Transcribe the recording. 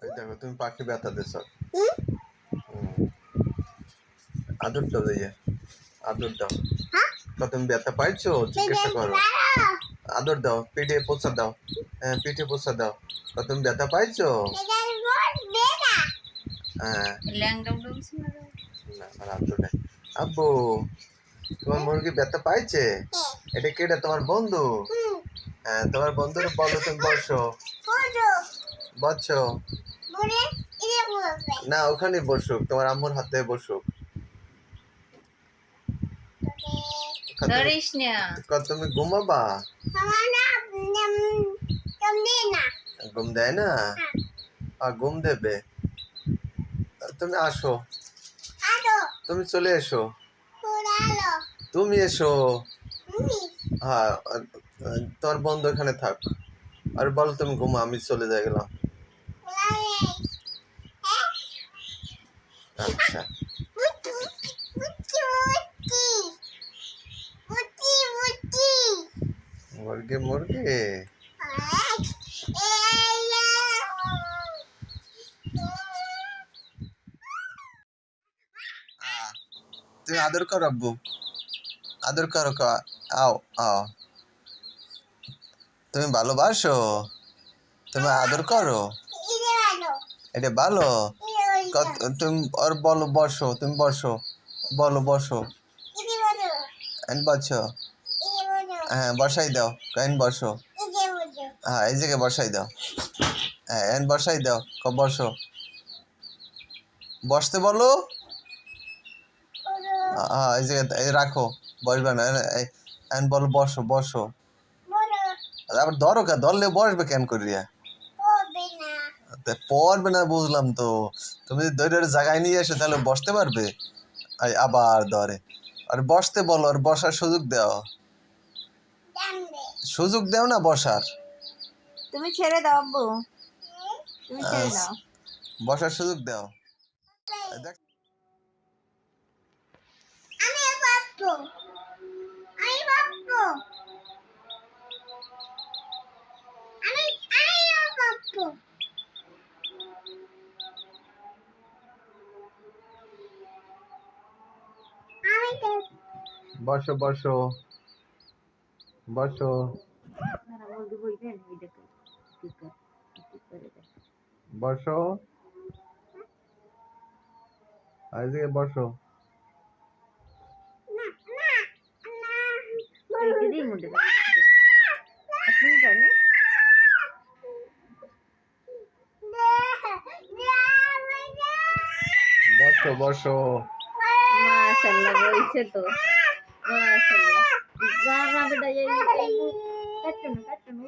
এই দেখো তুমি পাখি ব্যথা দিছ। আদর দাও দিয়ে আদর দাও। তুমি ব্যথা পাইছো জিজ্ঞাসা করো। আদর দাও, পিঠে পোছা দাও। হ্যাঁ পিঠে পোছা দাও। তুমি ব্যথা পাইছো? হ্যাঁ না আদর নেই। আব্বু তোমার মুরগি ব্যথা পাইছে? এটা কেটে তোমার বন্ধু? হ্যাঁ তোমার বন্ধুর বলো তুমি বসো। বসো না ওখানে বসুক, তোমার আম্মুর হাতে বসুক। তুমি ঘুমাবা? ঘুম দেয় না? ঘুম দেবে। তুমি আসো, তুমি চলে এসো, তুমি এসো। হ্যাঁ তোমার বন্ধু এখানে থাক। আর বলো তুমি ঘুমা, আমি চলে যাই গেলাম। আচ্ছা মুরগি মুরগি তুমি আদর করো আব্বু, আদর করো। আও আও তুমি ভালোবাসো, তুমি আদর করো। এটা ভালো। তুমি আর বলো বসো, তুমি বসো, বলো বসো। বসো হ্যাঁ বসাই দাও। বসো হ্যাঁ এই জায়গায় বসাই দাও। হ্যাঁ বসাই দাও। বসো, বসতে বলো। হ্যাঁ এই জায়গায় রাখো, বসবে না। বলো বসো বসো। আবার ধরো কে, ধরলে বসবে কেন করিয়া? পড়বে না বুঝলাম তো, তুমি যদি জায়গায় নিয়ে এসে তাহলে বসতে পারবে। আবার ধরে আর বসতে বলো, আর বসার সুযোগ দাও। সুযোগ দাও না বসার। তুমি ছেড়ে দাও আব্বু, তুমি ছেড়ে দাও। বসার সুযোগ দাও। বসো বসো বসো বসো। আজকে বসো। বসো বসো। মাশাআল্লাহ বলছে তো, মাশাআল্লাহ। যা না বেটা এই কাটছো না, কাটছো না,